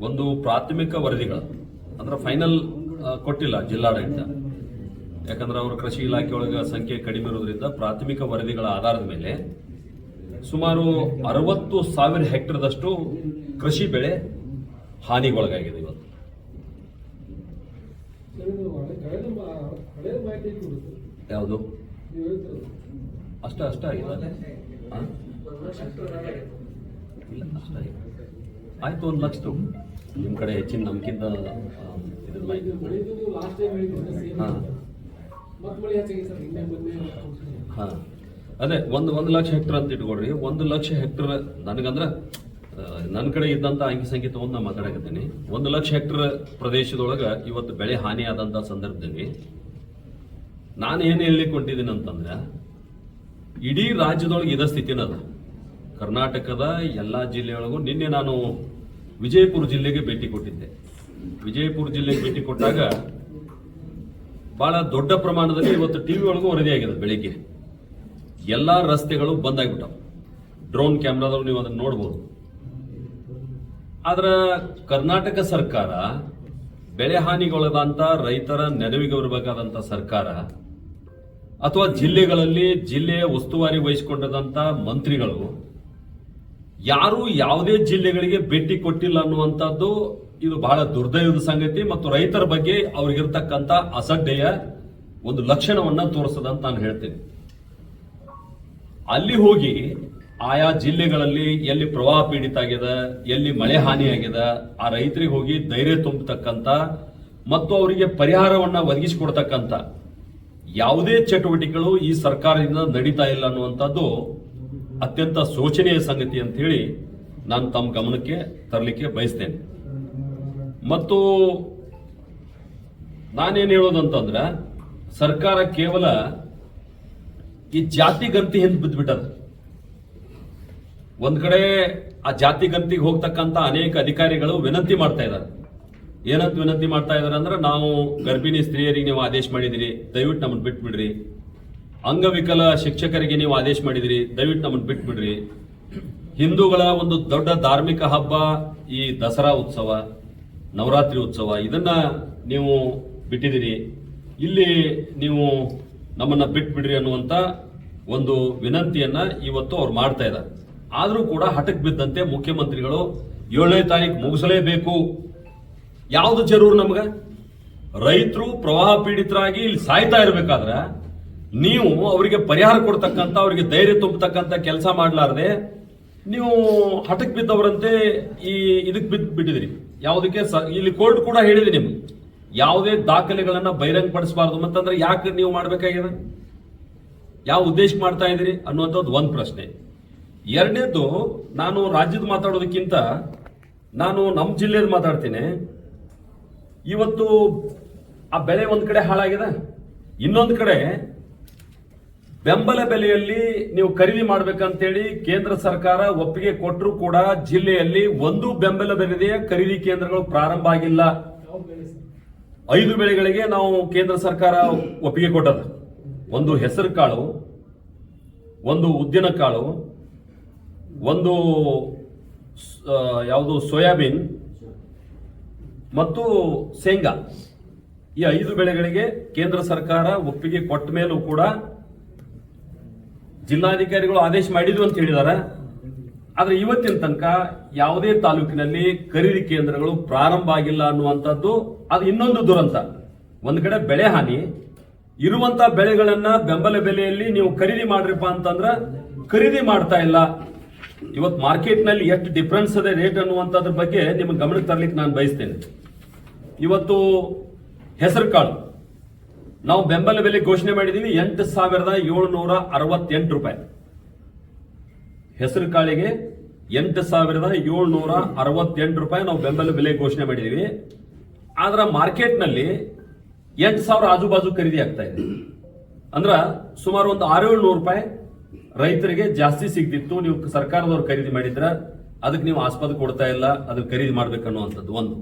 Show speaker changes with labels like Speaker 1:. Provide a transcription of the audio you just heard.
Speaker 1: ಒಂದು ಪ್ರಾಥಮಿಕ ವರದಿಗಳು ಅಂದ್ರೆ ಫೈನಲ್ ಕೊಟ್ಟಿಲ್ಲ ಜಿಲ್ಲಾಡಳಿತ. ಯಾಕಂದ್ರೆ ಅವರು ಕೃಷಿ ಇಲಾಖೆ ಒಳಗೆ ಸಂಖ್ಯೆ ಕಡಿಮೆ ಇರೋದ್ರಿಂದ ಪ್ರಾಥಮಿಕ ವರದಿಗಳ ಆಧಾರದ ಮೇಲೆ ಸುಮಾರು 60,000 ಹೆಕ್ಟರ್ದಷ್ಟು ಕೃಷಿ ಬೆಳೆ ಹಾನಿಗೊಳಗಾಗಿದೆ ಇವತ್ತು. ಯಾವುದು ಅಷ್ಟ ಆಗಿದೆ ಆಯ್ತು, 1 ಲಕ್ಷ ನಿಮ್ಮ ಕಡೆ ಹೆಚ್ಚಿನ ನಂಬಿಕೆಯಿಂದ ಇದ್ರ ಮಾಹಿತಿ. ಹಾಂ ಅದೇ 1 ಲಕ್ಷ ಹೆಕ್ಟರ್ ಅಂತ ಇಟ್ಕೊಡ್ರಿ. 1 ಲಕ್ಷ ಹೆಕ್ಟರ್ ನನಗಂದ್ರೆ ನನ್ನ ಕಡೆ ಇದ್ದಂತ ಅಂಕಿ ಸಂಖ್ಯೆ ತಗೊಂಡು ನಾನು ಮಾತಾಡಕತ್ತೀನಿ. 1 ಲಕ್ಷ ಹೆಕ್ಟರ್ ಪ್ರದೇಶದೊಳಗೆ ಇವತ್ತು ಬೆಳೆ ಹಾನಿ ಆದಂತ ಸಂದರ್ಭದಲ್ಲಿ ನಾನು ಏನು ಹೇಳಲಿಕ್ಕೆ ಹೊಂಟಿದ್ದೀನಿ ಅಂತಂದ್ರೆ, ಇಡೀ ರಾಜ್ಯದೊಳಗೆ ಇದ ಸ್ಥಿತಿನದ. ಕರ್ನಾಟಕದ ಎಲ್ಲಾ ಜಿಲ್ಲೆಯೊಳಗೂ ನಿನ್ನೆ ನಾನು ವಿಜಯಪುರ ಜಿಲ್ಲೆಗೆ ಭೇಟಿ ಕೊಟ್ಟಿದ್ದೆ. ವಿಜಯಪುರ ಜಿಲ್ಲೆಗೆ ಭೇಟಿ ಕೊಟ್ಟಾಗ ಬಹಳ ದೊಡ್ಡ ಪ್ರಮಾಣದಲ್ಲಿ ಇವತ್ತು ಟಿವಿ ಒಳಗೂ ವರದಿಯಾಗಿದೆ. ಬೆಳಿಗ್ಗೆ ಎಲ್ಲಾ ರಸ್ತೆಗಳು ಬಂದ್ ಆಗಿಬಿಟ್ಟವು. ಡ್ರೋನ್ ಕ್ಯಾಮ್ರಾದವ್ರು ನೀವು ಅದನ್ನ ನೋಡ್ಬೋದು. ಆದ್ರ ಕರ್ನಾಟಕ ಸರ್ಕಾರ ಬೆಳೆ ಹಾನಿಗೊಳಗಾದಂತ ರೈತರ ನೆರವಿಗೆ ಬರಬೇಕಾದಂತ ಸರ್ಕಾರ ಅಥವಾ ಜಿಲ್ಲೆಗಳಲ್ಲಿ ಜಿಲ್ಲೆಯ ಉಸ್ತುವಾರಿ ವಹಿಸಿಕೊಂಡಂತ ಮಂತ್ರಿಗಳು ಯಾರು ಯಾವುದೇ ಜಿಲ್ಲೆಗಳಿಗೆ ಭೇಟಿ ಕೊಟ್ಟಿಲ್ಲ ಅನ್ನುವಂಥದ್ದು ಇದು ಬಹಳ ದುರ್ದೈವದ ಸಂಗತಿ ಮತ್ತು ರೈತರ ಬಗ್ಗೆ ಅವ್ರಿಗಿರ್ತಕ್ಕಂಥ ಅಸಡ್ಡೆಯ ಒಂದು ಲಕ್ಷಣವನ್ನ ತೋರಿಸದಂತ ನಾನು ಹೇಳ್ತೇನೆ. ಅಲ್ಲಿ ಹೋಗಿ ಆಯಾ ಜಿಲ್ಲೆಗಳಲ್ಲಿ ಎಲ್ಲಿ ಪ್ರವಾಹ ಪೀಡಿತ ಆಗಿದೆ, ಎಲ್ಲಿ ಮಳೆ ಹಾನಿಯಾಗಿದೆ, ಆ ರೈತರಿಗೆ ಹೋಗಿ ಧೈರ್ಯ ತುಂಬತಕ್ಕಂಥ ಮತ್ತು ಅವರಿಗೆ ಪರಿಹಾರವನ್ನ ಒದಗಿಸಿಕೊಡ್ತಕ್ಕಂಥ ಯಾವುದೇ ಚಟುವಟಿಕೆಗಳು ಈ ಸರ್ಕಾರದಿಂದ ನಡೀತಾ ಇಲ್ಲ ಅನ್ನುವಂಥದ್ದು ಅತ್ಯಂತ ಶೋಚನೀಯ ಸಂಗತಿ ಅಂತ ಹೇಳಿ ನಾನು ತಮ್ಮ ಗಮನಕ್ಕೆ ತರಲಿಕ್ಕೆ ಬಯಸ್ತೇನೆ. ಮತ್ತು ನಾನೇನು ಹೇಳೋದಂತಂದ್ರೆ, ಸರ್ಕಾರ ಕೇವಲ ಈ ಜಾತಿ ಗಂತಿ ಹಿಂದೆ ಬಿದ್ದುಬಿಟ್ಟದ. ಒಂದ್ ಕಡೆ ಆ ಜಾತಿ ಗಂತಿಗೆ ಹೋಗ್ತಕ್ಕಂತ ಅನೇಕ ಅಧಿಕಾರಿಗಳು ವಿನಂತಿ ಮಾಡ್ತಾ ಇದ್ದಾರೆ. ಏನಂತ ವಿನಂತಿ ಮಾಡ್ತಾ ಇದಾರೆ ಅಂದ್ರೆ, ನಾವು ಗರ್ಭಿಣಿ ಸ್ತ್ರೀಯರಿಗೆ ನೀವು ಆದೇಶ ಮಾಡಿದಿರಿ, ದಯವಿಟ್ಟು ನಮ್ಮನ್ನು ಬಿಟ್ಬಿಡ್ರಿ. ಅಂಗವಿಕಲ ಶಿಕ್ಷಕರಿಗೆ ನೀವು ಆದೇಶ ಮಾಡಿದಿರಿ, ದಯವಿಟ್ಟು ನಮ್ಮನ್ನು ಬಿಟ್ಬಿಡ್ರಿ. ಹಿಂದೂಗಳ ಒಂದು ದೊಡ್ಡ ಧಾರ್ಮಿಕ ಹಬ್ಬ ಈ ದಸರಾ ಉತ್ಸವ, ನವರಾತ್ರಿ ಉತ್ಸವ, ಇದನ್ನ ನೀವು ಬಿಟ್ಟಿದಿರಿ, ಇಲ್ಲಿ ನೀವು ನಮ್ಮನ್ನ ಬಿಟ್ಬಿಡ್ರಿ ಅನ್ನುವಂತ ಒಂದು ವಿನಂತಿಯನ್ನ ಇವತ್ತು ಅವ್ರು ಮಾಡ್ತಾ ಇದ್ದಾರೆ. ಆದ್ರೂ ಕೂಡ ಹಠಕ್ ಬಿದ್ದಂತೆ ಮುಖ್ಯಮಂತ್ರಿಗಳು 7ನೇ ತಾರೀಕು ಮುಗಿಸಲೇಬೇಕು. ಯಾವ್ದು ಜರೂರು ನಮ್ಗ? ರೈತರು ಪ್ರವಾಹ ಪೀಡಿತರಾಗಿ ಇಲ್ಲಿ ಸಾಯ್ತಾ ಇರ್ಬೇಕಾದ್ರೆ ನೀವು ಅವರಿಗೆ ಪರಿಹಾರ ಕೊಡ್ತಕ್ಕಂಥ, ಅವರಿಗೆ ಧೈರ್ಯ ತುಂಬತಕ್ಕಂಥ ಕೆಲಸ ಮಾಡ್ಲಾರ್ದೆ ನೀವು ಹಠಕ್ ಬಿದ್ದವರಂತೆ ಈ ಇದಕ್ ಬಿಟ್ಟಿದ್ರಿ. ಯಾವುದಕ್ಕೆ ಇಲ್ಲಿ ಕೋರ್ಟ್ ಕೂಡ ಹೇಳಿದೆ ನಿಮ್ಗೆ ಯಾವುದೇ ದಾಖಲೆಗಳನ್ನ ಬಹಿರಂಗಪಡಿಸಬಾರದು. ಮತ್ತಂದ್ರೆ ಯಾಕೆ ನೀವು ಮಾಡ್ಬೇಕಾಗಿದೆ, ಯಾವ ಉದ್ದೇಶ ಮಾಡ್ತಾ ಇದ್ದೀರಿ ಅನ್ನುವಂಥದ್ದು ಒಂದು ಪ್ರಶ್ನೆ. ಎರಡನೇದು, ನಾನು ರಾಜ್ಯದ ಮಾತಾಡೋದಕ್ಕಿಂತ ನಾನು ನಮ್ಮ ಜಿಲ್ಲೆದು ಮಾತಾಡ್ತೀನಿ. ಇವತ್ತು ಆ ಬೆಳೆ ಒಂದ್ ಕಡೆ ಹಾಳಾಗಿದೆ, ಇನ್ನೊಂದು ಕಡೆ ಬೆಂಬಲ ಬೆಲೆಯಲ್ಲಿ ನೀವು ಖರೀದಿ ಮಾಡ್ಬೇಕಂತೇಳಿ ಕೇಂದ್ರ ಸರ್ಕಾರ ಒಪ್ಪಿಗೆ ಕೊಟ್ಟರು ಕೂಡ ಜಿಲ್ಲೆಯಲ್ಲಿ ಒಂದು ಬೆಂಬಲ ಬೆಲೆಯ ಖರೀದಿ ಕೇಂದ್ರಗಳು ಪ್ರಾರಂಭ ಆಗಿಲ್ಲ. 5 ಬೆಳೆಗಳಿಗೆ ನಾವು ಕೇಂದ್ರ ಸರ್ಕಾರ ಒಪ್ಪಿಗೆ ಕೊಟ್ಟದ. ಒಂದು ಹೆಸರು ಕಾಳು, ಒಂದು ಉದ್ದಿನ ಕಾಳು, ಒಂದು ಯಾವುದು ಸೋಯಾಬೀನ್ ಮತ್ತು ಶೇಂಗಾ. ಈ 5 ಬೆಳೆಗಳಿಗೆ ಕೇಂದ್ರ ಸರ್ಕಾರ ಒಪ್ಪಿಗೆ ಕೊಟ್ಟ ಮೇಲೂ ಕೂಡ ಜಿಲ್ಲಾಧಿಕಾರಿಗಳು ಆದೇಶ ಮಾಡಿದ್ವು ಅಂತ ಹೇಳಿದಾರೆ. ಆದ್ರೆ ಇವತ್ತಿನ ತನಕ ಯಾವುದೇ ತಾಲೂಕಿನಲ್ಲಿ ಖರೀದಿ ಕೇಂದ್ರಗಳು ಪ್ರಾರಂಭ ಆಗಿಲ್ಲ ಅನ್ನುವಂಥದ್ದು ಅದು ಇನ್ನೊಂದು ದುರಂತ. ಒಂದ್ ಕಡೆ ಬೆಳೆ ಹಾನಿ, ಇರುವಂತ ಬೆಳೆಗಳನ್ನ ಬೆಂಬಲ ಬೆಲೆಯಲ್ಲಿ ನೀವು ಖರೀದಿ ಮಾಡ್ರಿಪ್ಪ ಅಂತಂದ್ರ ಖರೀದಿ ಮಾಡ್ತಾ ಇಲ್ಲ. ಇವತ್ತು ಮಾರ್ಕೆಟ್ ನಲ್ಲಿ ಎಷ್ಟು ಡಿಫರೆನ್ಸ್ ಅದೇ ರೇಟ್ ಅನ್ನುವಂಥದ್ರ ಬಗ್ಗೆ ನಿಮಗೆ ಗಮನಕ್ಕೆ ತರಲಿಕ್ಕೆ ನಾನು ಬಯಸ್ತೇನೆ. ಇವತ್ತು ಹೆಸರು ಕಾಳು ನಾವು ಬೆಂಬಲ ಬೆಲೆ ಘೋಷಣೆ ಮಾಡಿದೀವಿ 8,768 ರೂಪಾಯಿ. ಹೆಸರು ಕಾಳಿಗೆ 8,768 ರೂಪಾಯಿ ನಾವು ಬೆಂಬಲ ಬೆಲೆ ಘೋಷಣೆ ಮಾಡಿದೀವಿ. ಆದ್ರ ಮಾರ್ಕೆಟ್ ನಲ್ಲಿ 8,000 ಆಜುಬಾಜು ಖರೀದಿ ಆಗ್ತಾ ಇದೆ. ಅಂದ್ರ ಸುಮಾರು ಒಂದು 600-700 ರೂಪಾಯಿ ರೈತರಿಗೆ ಜಾಸ್ತಿ ಸಿಗ್ತಿತ್ತು. ನೀವು ಸರ್ಕಾರದವ್ರು ಖರೀದಿ ಮಾಡಿದ್ರ ಅದಕ್ಕೆ ನೀವು ಆಸ್ಪದ ಕೊಡ್ತಾ ಇಲ್ಲ, ಅದಕ್ಕೆ ಖರೀದಿ ಮಾಡ್ಬೇಕನ್ನುವಂಥದ್ದು ಒಂದು.